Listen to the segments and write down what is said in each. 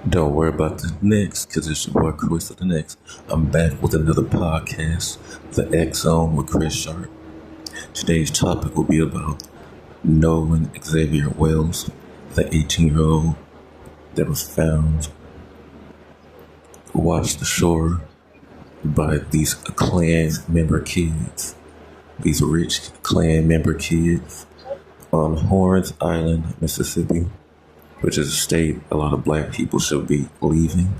Don't worry about the next, because it's your boy Chris of the Next. I'm back with another podcast, The X Zone with Chris Sharp. Today's topic will be about Nolan Xavier Wells, the 18-year-old that was found washed ashore by these Klan member kids, these rich Klan member kids on Horns Island, Mississippi, which is a state a lot of black people should be leaving.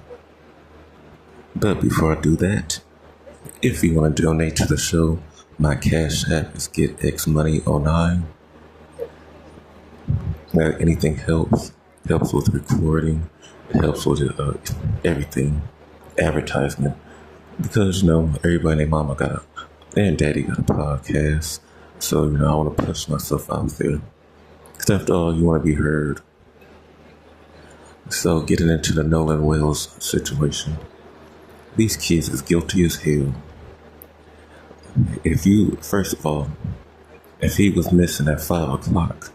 But before I do that, if you want to donate to the show, my cash app is GetXMoney09. Anything helps. Helps with recording. It helps with everything. Advertisement. Because, everybody and their mama and daddy got a podcast. So, I want to push myself out there. Because after all, you want to be heard. So, getting into the Nolan Wells situation. These kids is guilty as hell. First of all, if he was missing at 5 o'clock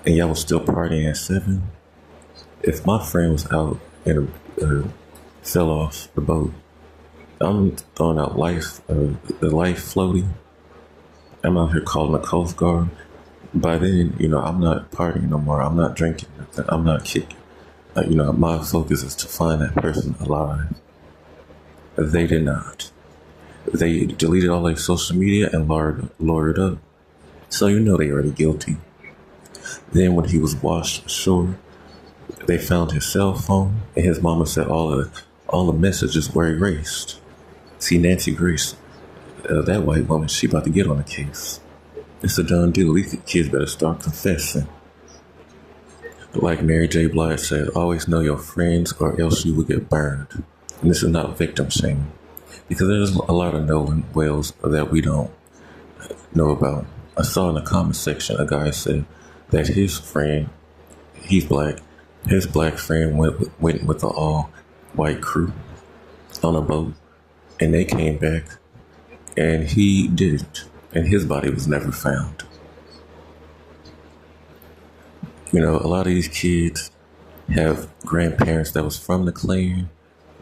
and y'all was still partying at 7, if my friend was out and fell off the boat, I'm throwing out the life floaty. I'm out here calling the Coast Guard. By then, I'm not partying no more. I'm not drinking. I'm not kicking. My focus is to find that person alive. They did not. They deleted all their social media and lured up. So they already guilty. Then when he was washed ashore, they found his cell phone, and his mama said all the messages were erased. See, Nancy Grace, that white woman, she about to get on the case. It's a done deal. These kids better start confessing. Like Mary J. Blige said, always know your friends or else you will get burned. And this is not victim shaming. Because there's a lot of Nolan Wells that we don't know about. I saw in the comment section a guy said that his friend, he's black, his black friend went with the all-white crew on a boat. And they came back and he didn't. And his body was never found. A lot of these kids have grandparents that was from the Klan.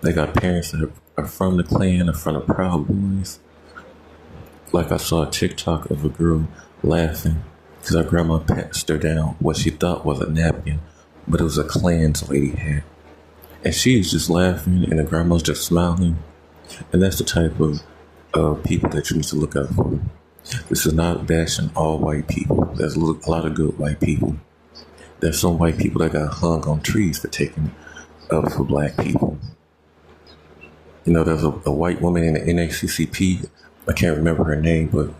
They got parents that are from the Klan or from the Proud Boys. Like I saw a TikTok of a girl laughing because her grandma passed her down what she thought was a napkin, but it was a Klan's lady hat. And she's just laughing and the grandma's just smiling. And that's the type of people that you need to look out for. This is not bashing all white people. There's a lot of good white people. There's some white people that got hung on trees for taking up for black people. There's a white woman in the NACCP. I can't remember her name, but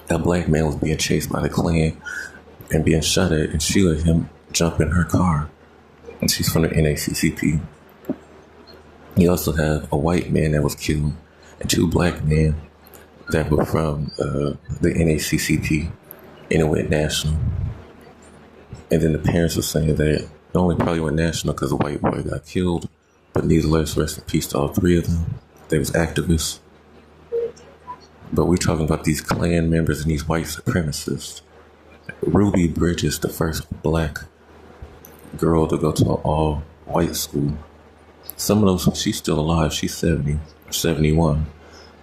that black man was being chased by the Klan and being shot at, and she let him jump in her car. And she's from the NACCP. You also have a white man that was killed and 2 black men that were from the NACCP, and it went national. And then the parents were saying that it only probably went national because a white boy got killed, but nevertheless, rest in peace to all 3 of them. They was activists. But we're talking about these Klan members and these white supremacists. Ruby Bridges, the first black girl to go to an all-white school. Some of those, she's still alive. She's 70 or 71.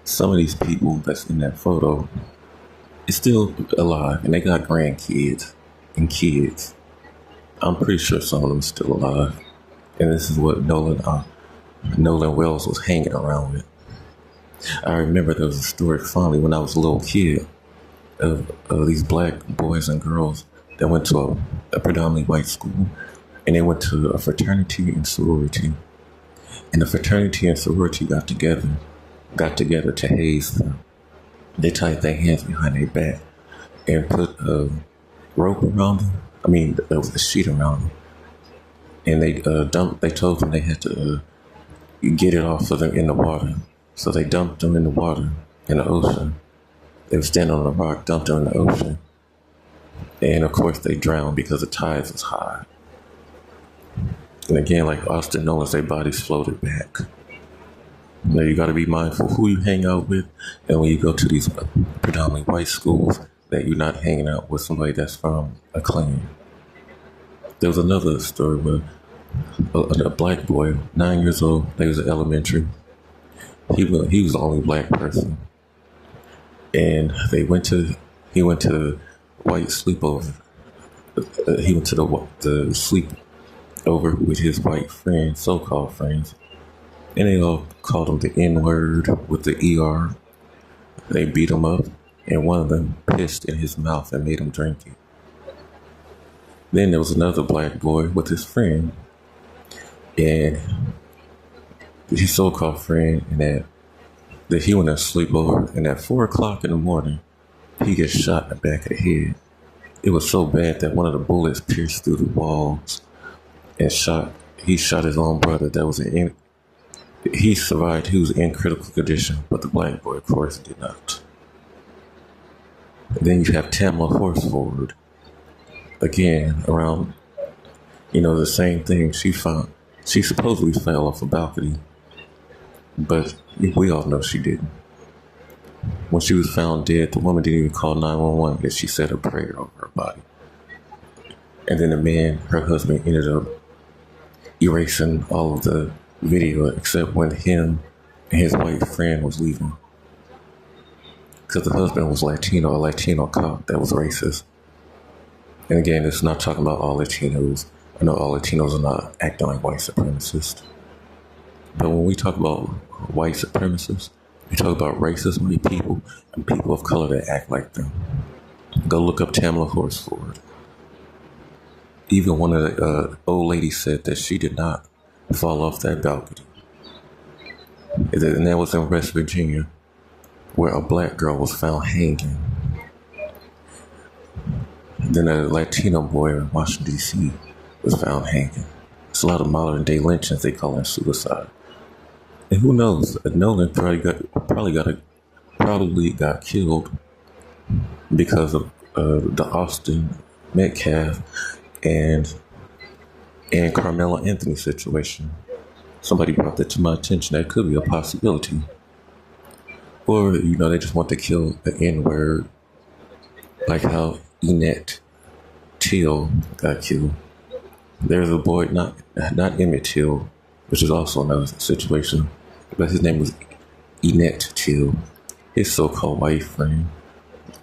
Some of these people that's in that photo is still alive, and they got grandkids and kids. I'm pretty sure some of them are still alive. And this is what Nolan Wells was hanging around with. I remember there was a story finally when I was a little kid of these black boys and girls that went to a predominantly white school, and they went to a fraternity and sorority. And the fraternity and sorority got together to haze them. They tied their hands behind their back and put a rope around them. There was a sheet around them. And they told them they had to get it off of them in the water. So they dumped them in the water, in the ocean. They were standing on a rock, dumped them in the ocean. And of course they drowned because the tides was high. And again, like Austin Nolan's, their bodies floated back. You got to be mindful who you hang out with, and when you go to these predominantly white schools, that you're not hanging out with somebody that's from a Klan. There was another story where A black boy, 9 years old. They was in elementary. He was the only black person, and he went to white sleepover. He went to the sleep over with his white friends, so-called friends, and they all called him the N-word with the ER. They beat him up, and one of them pissed in his mouth and made him drink it. Then there was another black boy with his friend, and his so-called friend, and that he went to sleep over, and at 4 o'clock in the morning, he gets shot in the back of the head. It was so bad that one of the bullets pierced through the walls and he shot his own brother. He survived. He was in critical condition, but the black boy, of course, did not. And then you have Tamla Horsford. Again, around, the same thing. She supposedly fell off a balcony, but we all know she didn't. When she was found dead, the woman didn't even call 911 because she said a prayer over her body. And then her husband, ended up erasing all of the video except when him and his white friend was leaving. Because the husband was Latino, a Latino cop that was racist. And again, it's not talking about all Latinos. I know all Latinos are not acting like white supremacists. But when we talk about white supremacists, we talk about racist white people and people of color that act like them. Go look up Tamla Horsford. Even one of the old ladies said that she did not fall off that balcony. And that was in West Virginia, where a black girl was found hanging. Then a Latino boy in Washington, D.C. was found hanging. It's a lot of modern day lynchings they call it suicide. And who knows? Nolan probably got killed because of the Austin Metcalf and Carmelo Anthony situation. Somebody brought that to my attention. That could be a possibility. Or, they just want to kill the N-word, like how Emmett Till got killed. There's a boy, not Emmett Till, which is also another situation, but his name was Emmett Till. His so-called white friend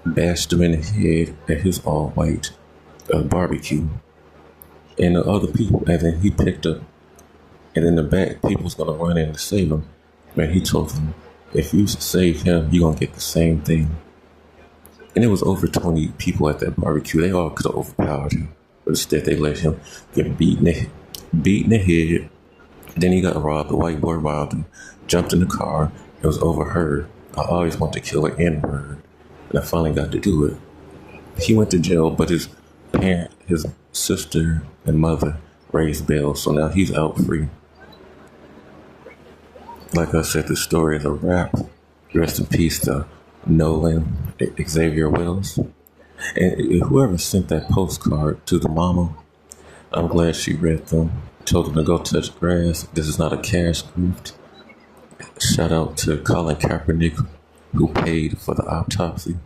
bashed him in the head at his all-white barbecue. And the other people, and then he picked up, and in the back, people was going to run in to save him. And he told them, if you save him, you're going to get the same thing. And it was over 20 people at that barbecue. They all could have overpowered him. But instead, they let him get beaten in the head. Then he got robbed. The white boy robbed him, jumped in the car. It was overheard. I always want to kill an N-word. And I finally got to do it. He went to jail, but his sister and mother raised bail. So now he's out free. Like I said, the story is a wrap. Rest in peace to Nolan Xavier Wells. And whoever sent that postcard to the mama, I'm glad she read them. Told them to go touch grass. This is not a cash gift. Shout out to Colin Kaepernick, who paid for the autopsy.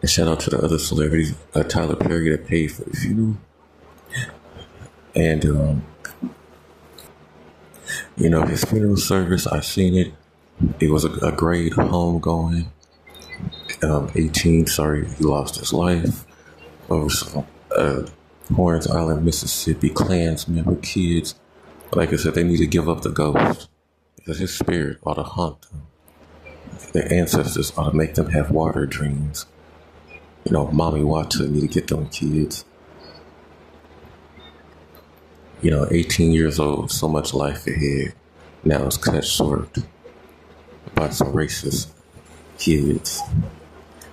And shout out to the other celebrities, Tyler Perry, that paid for the funeral. And, his funeral service, I seen it. It was a great homegoing. He lost his life over some Horns Island, Mississippi Klans member kids. Like I said, they need to give up the ghost because his spirit ought to haunt them. Their ancestors ought to make them have water dreams. Mommy Watson need to get them kids. 18 years old, so much life ahead. Now it's cut short by some racist kids.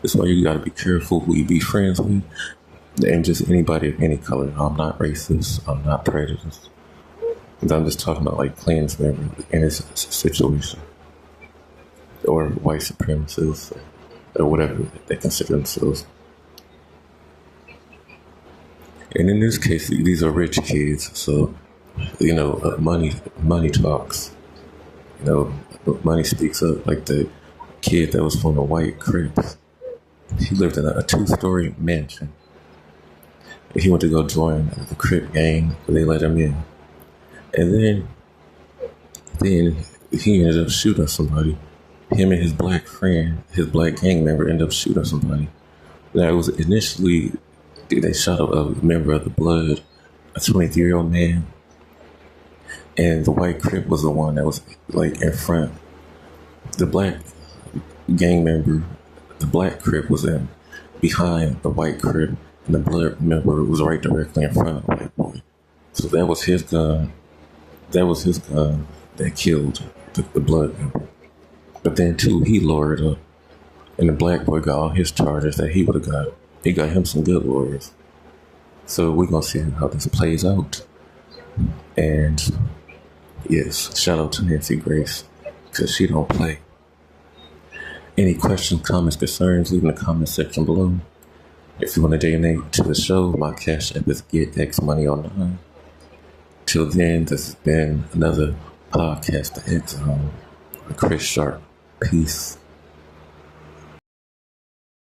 That's why you gotta be careful who you be friends with, and just anybody of any color. I'm not racist. I'm not prejudiced. I'm just talking about like Klans members in this situation, or white supremacists, or whatever they consider themselves. And in this case, these are rich kids, so money talks. Money speaks up. Like the kid that was from the white Crips, he lived in a 2-story mansion. He went to go join the Crip gang, but they let him in. And then he ended up shooting somebody. Him and his black friend, his black gang member, ended up shooting somebody. Now, it was initially, they shot a member of the Blood, a 23-year-old man, and the white Crip was the one that was like in front. The black gang member, the black Crip was in behind the white Crip, and the Blood member was right directly in front of the white boy. So that was his gun. That was his gun that killed the Blood member. But then too, he lawyered up, and the black boy got all his charges that he would have got. He got him some good lawyers. So we're gonna see how this plays out. And yes, shout out to Nancy Grace, because she don't play. Any questions, comments, concerns, leave in the comment section below. If you want to donate to the show, my cash app is GetXMoneyOnline. Till then, this has been another podcast, The X Zone, with Chris Sharp. Peace.